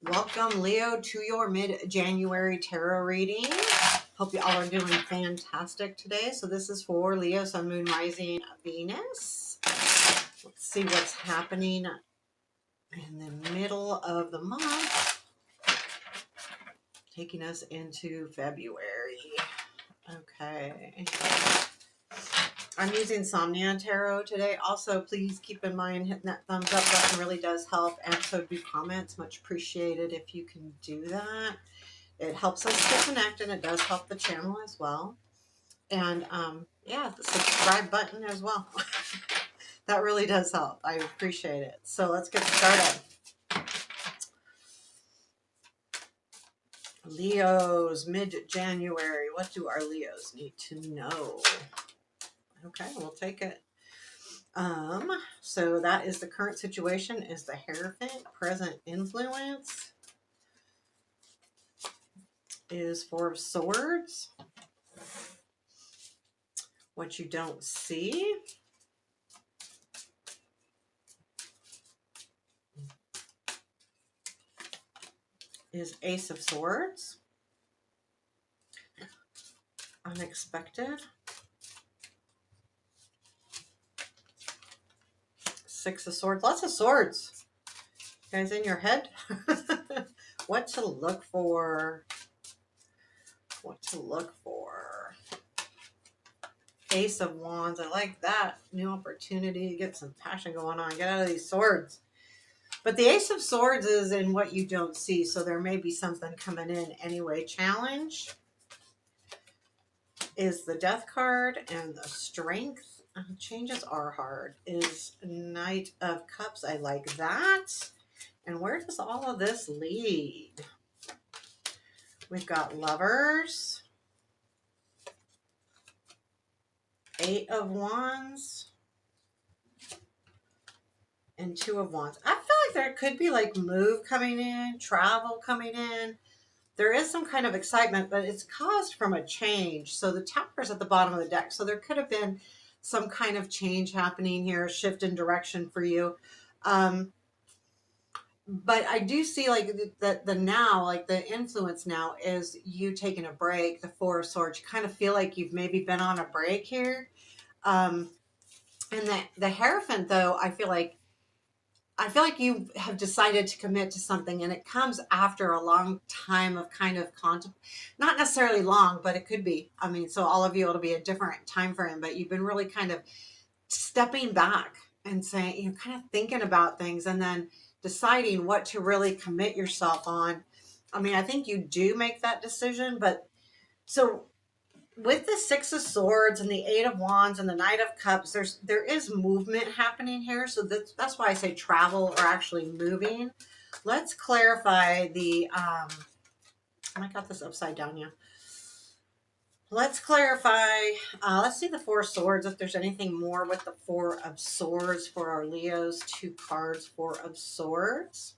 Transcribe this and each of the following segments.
Welcome, Leo, to your mid-January tarot reading. Hope you all are doing fantastic today. So this is for Leo, Sun, Moon, Rising, Venus. Let's see what's happening in the middle of the month, taking us into February. Okay. I'm using Somnia Tarot today. Also, please keep in mind hitting that thumbs up button really does help. And so do comments. Much appreciated if you can do that. It helps us to connect and it does help the channel as well. And yeah, the subscribe button as well. That really does help. I appreciate it. So let's get started. Leos, mid-January. What do our Leos need to know? Okay, we'll take it. So that is the current situation, is the Hierophant. Present influence is Four of Swords. What you don't see is Ace of Swords. Unexpected. Six of Swords. Lots of swords. Guys, in your head? What to look for? What to look for? Ace of Wands. I like that. New opportunity. Get some passion going on. Get out of these swords. But the Ace of Swords is in what you don't see. So there may be something coming in anyway. Challenge is the Death card, and the Strength. Changes are hard. Is Knight of Cups. I like that. And where does all of this lead? We've got Lovers. Eight of Wands. And Two of Wands. I feel like there could be like move coming in, travel coming in. There is some kind of excitement, but it's caused from a change. So the Tower's at the bottom of the deck. So there could have been some kind of change happening here, a shift in direction for you. But I do see like the now, like the influence now is you taking a break, the Four of Swords. You kind of feel like you've maybe been on a break here. And the Hierophant, though, I feel like you have decided to commit to something, and it comes after a long time of kind of not necessarily long, but it could be. I mean, so all of you, it'll be a different time frame, but you've been really kind of stepping back and saying, you know, kind of thinking about things and then deciding what to really commit yourself on. I mean, I think you do make that decision, but so with the Six of Swords and the Eight of Wands and the Knight of Cups, there is movement happening here. So that's why I say travel or actually moving. Let's clarify the I got this upside down, yeah. Let's clarify. Let's see the Four of Swords, if there's anything more with the Four of Swords for our Leos. Two cards, Four of Swords.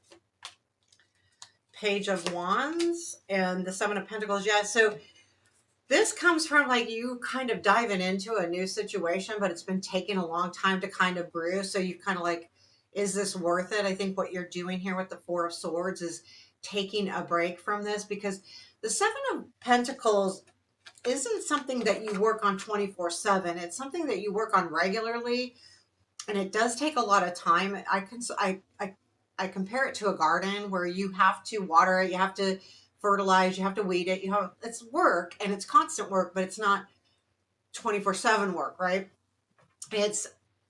Page of Wands and the Seven of Pentacles. Yeah, so this comes from like you kind of diving into a new situation, but it's been taking a long time to kind of brew. So you kind of like, is this worth it? I think what you're doing here with the Four of Swords is taking a break from this, because the Seven of Pentacles isn't something that you work on 24/7. It's something that you work on regularly, and it does take a lot of time. I compare it to a garden where you have to water it, you have to fertilize, you have to weed it. It's work, and it's constant work, but it's not 24/7 work, right? It's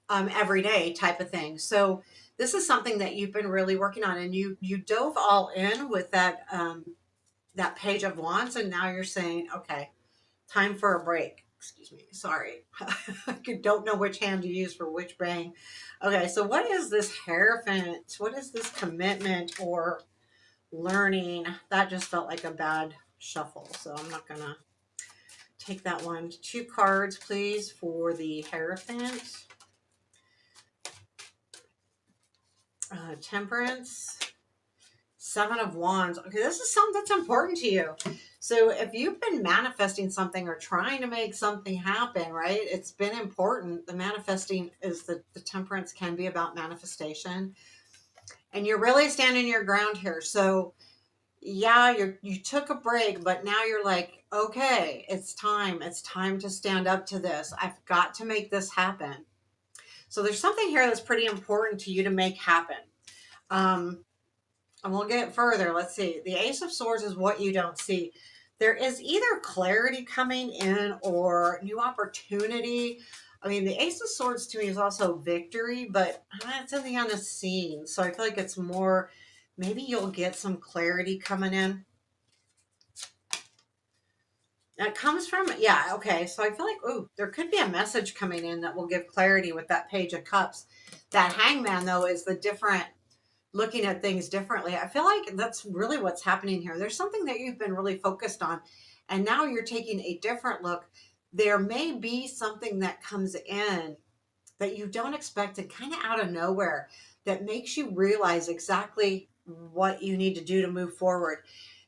every day type of thing. So this is something that you've been really working on, and you dove all in with that that Page of Wands, and now you're saying, okay, time for a break. Excuse me. Sorry. I don't know which hand to use for which bang. Okay, so what is this Hierophant? What is this commitment or learning? That just felt like a bad shuffle, so I'm not going to take that one. Two cards, please, for the Hierophant. Temperance. Seven of Wands. Okay, this is something that's important to you. So if you've been manifesting something or trying to make something happen, right? It's been important. The manifesting is the Temperance can be about manifestation. and you're really standing your ground here. So yeah, you took a break, but now you're like, okay, it's time. It's time to stand up to this. I've got to make this happen. So there's something here that's pretty important to you to make happen. Um, and we'll get further. Let's see. The Ace of Swords is what you don't see. There is either clarity coming in or new opportunity. I mean, the Ace of Swords to me is also victory, but it's in the unseen. So I feel like it's more, maybe you'll get some clarity coming in. And it comes from, yeah, okay. So I feel like, ooh, there could be a message coming in that will give clarity with that Page of Cups. That Hangman, though, is the different, looking at things differently. I feel like that's really what's happening here. There's something that you've been really focused on, and now you're taking a different look. There may be something that comes in that you don't expect and kind of out of nowhere that makes you realize exactly what you need to do to move forward.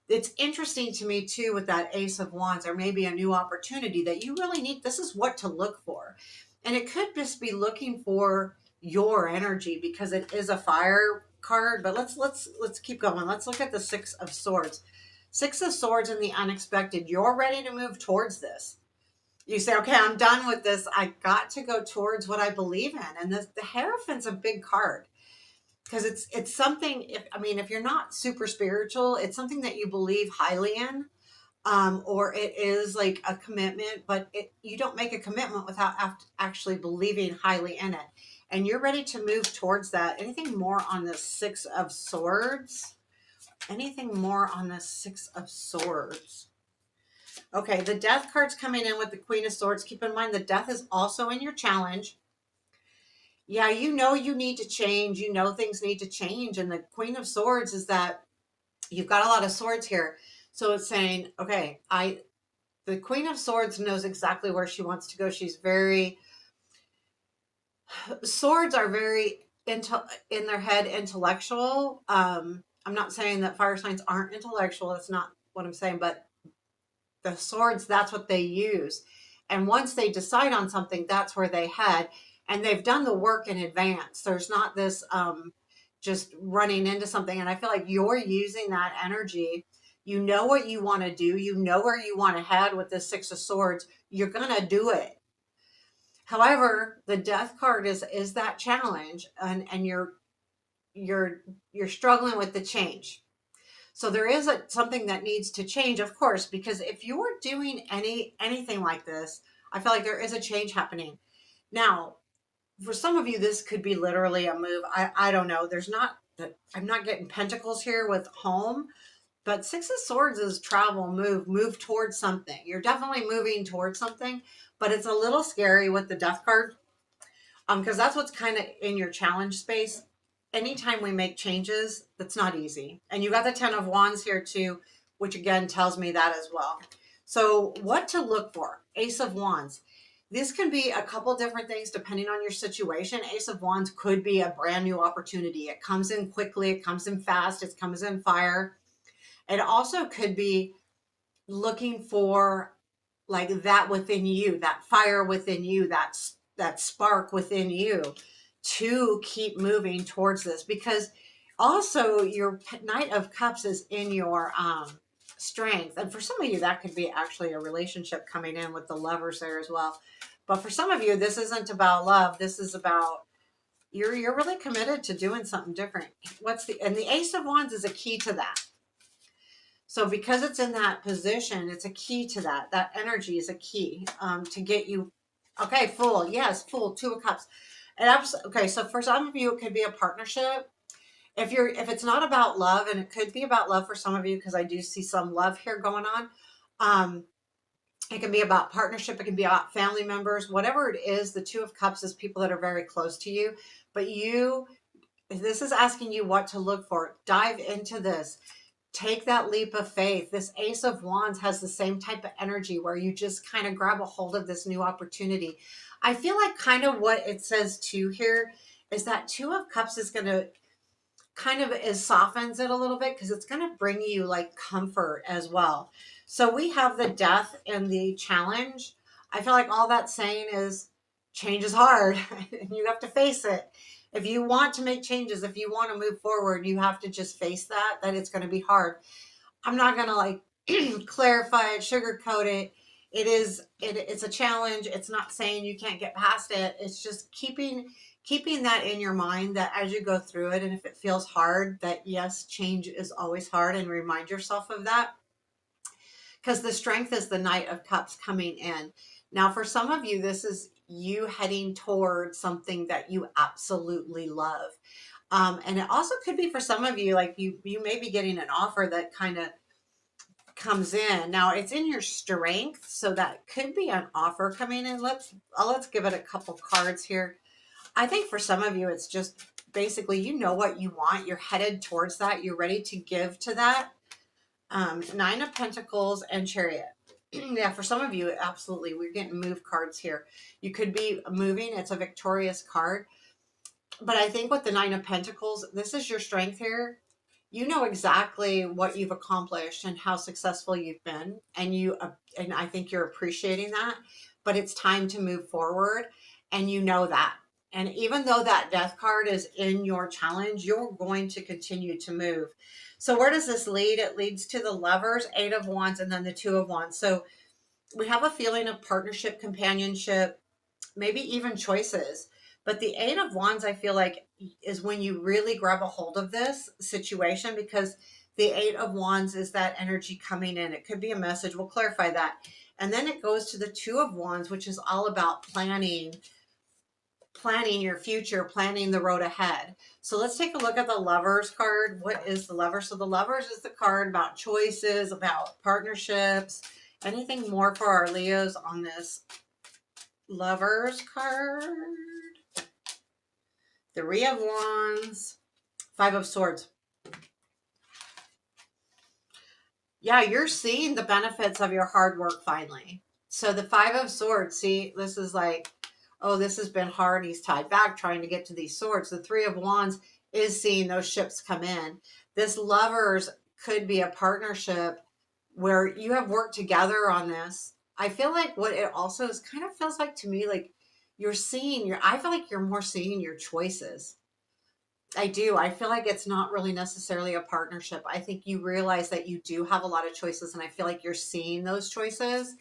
It's interesting to me too with that Ace of Wands, or maybe a new opportunity that you really need. This is what to look for. And it could just be looking for your energy because it is a fire card. But let's keep going. Let's look at the Six of Swords. Six of Swords and the unexpected. You're ready to move towards this. You say, okay, I'm done with this. I got to go towards what I believe in. And the Hierophant's a big card because it's something, if I mean, if you're not super spiritual, it's something that you believe highly in, or it is like a commitment, but you don't make a commitment without actually believing highly in it, and you're ready to move towards that. Anything more on the Six of Swords? Anything more on the Six of Swords? Okay, the Death card's coming in with the Queen of Swords. Keep in mind the Death is also in your challenge. Yeah, you know you need to change. You know things need to change. And the Queen of Swords is that you've got a lot of swords here. So it's saying, okay, the Queen of Swords knows exactly where she wants to go. She's very, swords are very in their head intellectual. I'm not saying that fire signs aren't intellectual. That's not what I'm saying, but the swords, that's what they use. And once they decide on something, that's where they head. And they've done the work in advance. There's not this just running into something. And I feel like you're using that energy. You know what you want to do. You know where you want to head with this Six of Swords. You're going to do it. However, the Death card is that challenge, and you're struggling with the change. So there is something that needs to change, of course, because if you are doing anything like this, I feel like there is a change happening. Now, for some of you, this could be literally a move. I don't know. There's not that I'm not getting pentacles here with home, but Six of Swords is travel, move towards something. You're definitely moving towards something, but it's a little scary with the Death card, because that's what's kind of in your challenge space. Anytime we make changes, that's not easy. And you got the Ten of Wands here too, which again tells me that as well. So what to look for? Ace of Wands. This can be a couple different things depending on your situation. Ace of Wands could be a brand new opportunity. It comes in quickly, it comes in fast, it comes in fire. It also could be looking for like that within you, that fire within you, that spark within you to keep moving towards this. Because also your Knight of Cups is in your strength, and for some of you that could be actually a relationship coming in with the Lovers there as well. But for some of you, this isn't about love. This is about you're really committed to doing something different. And the Ace of Wands is a key to that. So because it's in that position, it's a key to that. That energy is a key to get you, okay, full. Yes, full. Two of Cups. Okay, so for some of you, it could be a partnership. If it's not about love, and it could be about love for some of you, because I do see some love here going on. It can be about partnership. It can be about family members. Whatever it is, the Two of Cups is people that are very close to you. But this is asking you what to look for. Dive into this. Take that leap of faith. This Ace of Wands has the same type of energy where you just kind of grab a hold of this new opportunity. I feel like kind of what it says too here is that Two of Cups is going to kind of softens it a little bit because it's going to bring you like comfort as well. So we have the Death and the challenge. I feel like all that's saying is change is hard and you have to face it. If you want to make changes, if you want to move forward, you have to just face that it's going to be hard. I'm not going to like clarify it, sugarcoat it. It's a challenge. It's not saying you can't get past it. It's just keeping that in your mind, that as you go through it, and if it feels hard, that yes, change is always hard, and remind yourself of that, because the strength is the Knight of Cups coming in. Now, for some of you, this is you heading toward something that you absolutely love. And it also could be for some of you, like you may be getting an offer that kind of comes in. Now it's in your strength, so that could be an offer coming in. Let's give it a couple cards here. I think for some of you, it's just basically, you know what you want. You're headed towards that. You're ready to give to that. Nine of Pentacles and Chariot. Yeah, for some of you, absolutely. We're getting move cards here. You could be moving. It's a victorious card. But I think with the Nine of Pentacles, this is your strength here. You know exactly what you've accomplished and how successful you've been, and I think you're appreciating that. But it's time to move forward, and you know that. And even though that Death card is in your challenge, you're going to continue to move. So where does this lead? It leads to the Lovers, Eight of Wands, and then the Two of Wands. So we have a feeling of partnership, companionship, maybe even choices. But the Eight of Wands, I feel like, is when you really grab a hold of this situation, because the Eight of Wands is that energy coming in. It could be a message. We'll clarify that. And then it goes to the Two of Wands, which is all about planning your future, planning the road ahead. So let's take a look at the Lovers card. What is the Lovers? So the Lovers is the card about choices, about partnerships. Anything more for our Leos on this Lovers card? Three of Wands, Five of Swords. Yeah, you're seeing the benefits of your hard work finally. So the Five of Swords, see, this is like, oh, this has been hard. He's tied back trying to get to these swords. The Three of Wands is seeing those ships come in. This Lovers could be a partnership where you have worked together on this. I feel like what it also is kind of feels like to me, like I feel like you're more seeing your choices. I do. I feel like it's not really necessarily a partnership. I think you realize that you do have a lot of choices, and I feel like you're seeing those choices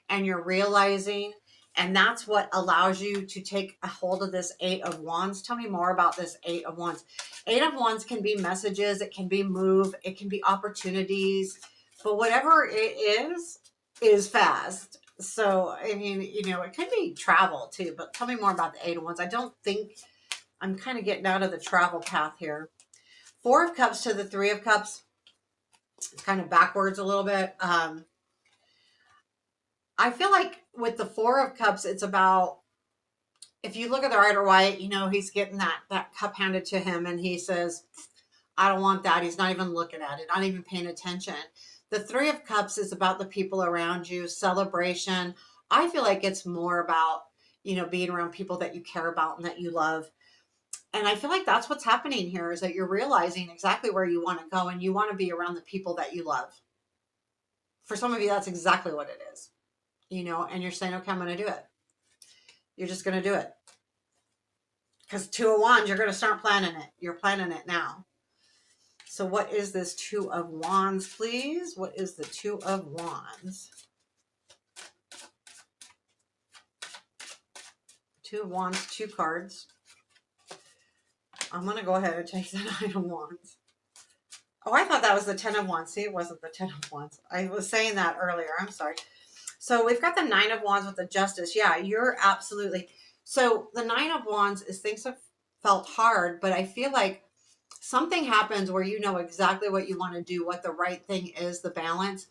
and you're realizing, and that's what allows you to take a hold of this Eight of Wands. Tell me more about this Eight of Wands. Eight of Wands can be messages, it can be move, it can be opportunities, but whatever it is fast. So, I mean, it could be travel too, but tell me more about the Eight of Wands. I don't think I'm kind of getting out of the travel path here. Four of Cups to the Three of Cups. It's kind of backwards a little bit. I feel like with the Four of Cups, it's about, if you look at the Rider Waite, he's getting that cup handed to him, and he says, I don't want that. He's not even looking at it, not even paying attention. The Three of Cups is about the people around you, celebration. I feel like it's more about, being around people that you care about and that you love. And I feel like that's what's happening here, is that you're realizing exactly where you want to go, and you want to be around the people that you love. For some of you, that's exactly what it is, and you're saying, okay, I'm going to do it. You're just going to do it. Because Two of Wands, you're going to start planning it. You're planning it now. So what is this Two of Wands, please? What is the Two of Wands? Two of Wands, two cards. I'm going to go ahead and take the Nine of Wands. Oh, I thought that was the Ten of Wands. See, it wasn't the Ten of Wands. I was saying that earlier. I'm sorry. So we've got the Nine of Wands with the Justice. Yeah, you're absolutely. So the Nine of Wands is things have felt hard, but I feel like something happens where you know exactly what you want to do, what the right thing is, the balance.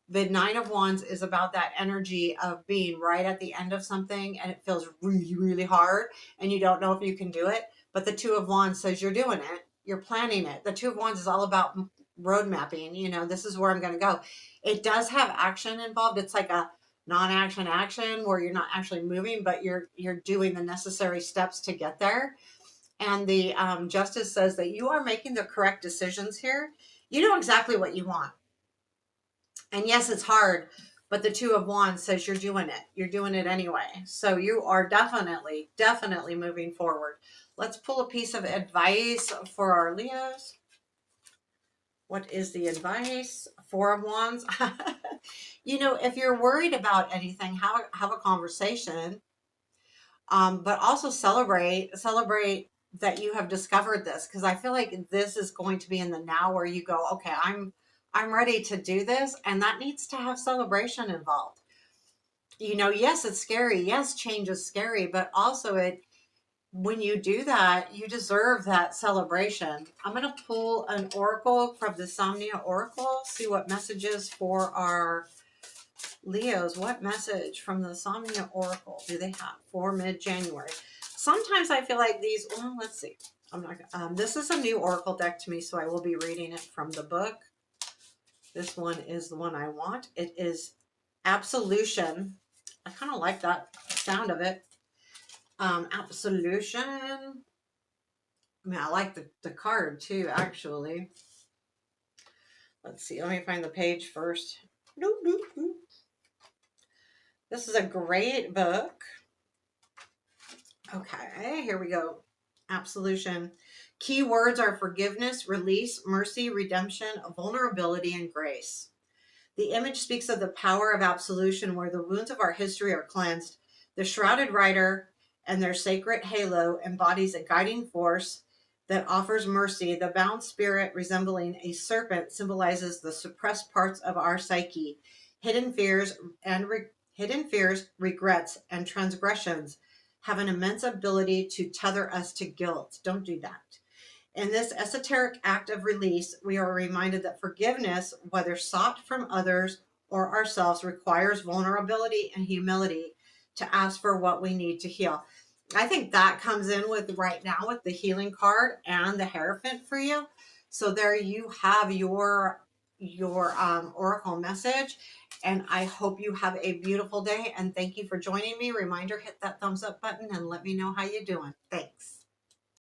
The Nine of Wands is about that energy of being right at the end of something, and it feels really, really hard, and you don't know if you can do it. But the Two of Wands says you're doing it. You're planning it. The Two of Wands is all about road mapping. This is where I'm going to go. It does have action involved. It's like a non-action action where you're not actually moving, but you're doing the necessary steps to get there. And the Justice says that you are making the correct decisions here. You know exactly what you want. And yes, it's hard, but the Two of Wands says you're doing it. You're doing it anyway. So you are definitely, definitely moving forward. Let's pull a piece of advice for our Leos. What is the advice? Four of Wands. You know, if you're worried about anything, have a conversation, but also celebrate that you have discovered this, because I feel like this is going to be in the now where you go, okay, I'm ready to do this, and that needs to have celebration involved. You know, yes, it's scary. Yes, change is scary, but also it when you do that, you deserve that celebration. I'm going to pull an oracle from the Somnia Oracle, see what messages for our Leos. What message from the Somnia Oracle do they have for mid-January? Sometimes I feel like these, well, let's see. I'm not this is a new oracle deck to me, so I will be reading it from the book. This one is the one I want. It is Absolution. I kind of like that sound of it. Absolution. I mean, I like the card too, actually. Let's see. Let me find the page first. Doop, doop, doop. This is a great book. Okay, here we go. Absolution. Key words are forgiveness, release, mercy, redemption, vulnerability, and grace. The image speaks of the power of absolution, where the wounds of our history are cleansed. The shrouded rider and their sacred halo embodies a guiding force that offers mercy. The bound spirit, resembling a serpent, symbolizes the suppressed parts of our psyche, hidden fears hidden fears, regrets, and transgressions have an immense ability to tether us to guilt. Don't do that. In this esoteric act of release, we are reminded that forgiveness, whether sought from others or ourselves, requires vulnerability and humility to ask for what we need to heal. I think that comes in with right now with the healing card and the Hierophant for you. So there you have your oracle message, and I hope you have a beautiful day, and thank you for joining me. Reminder, hit that thumbs up button and let me know how you're doing. Thanks.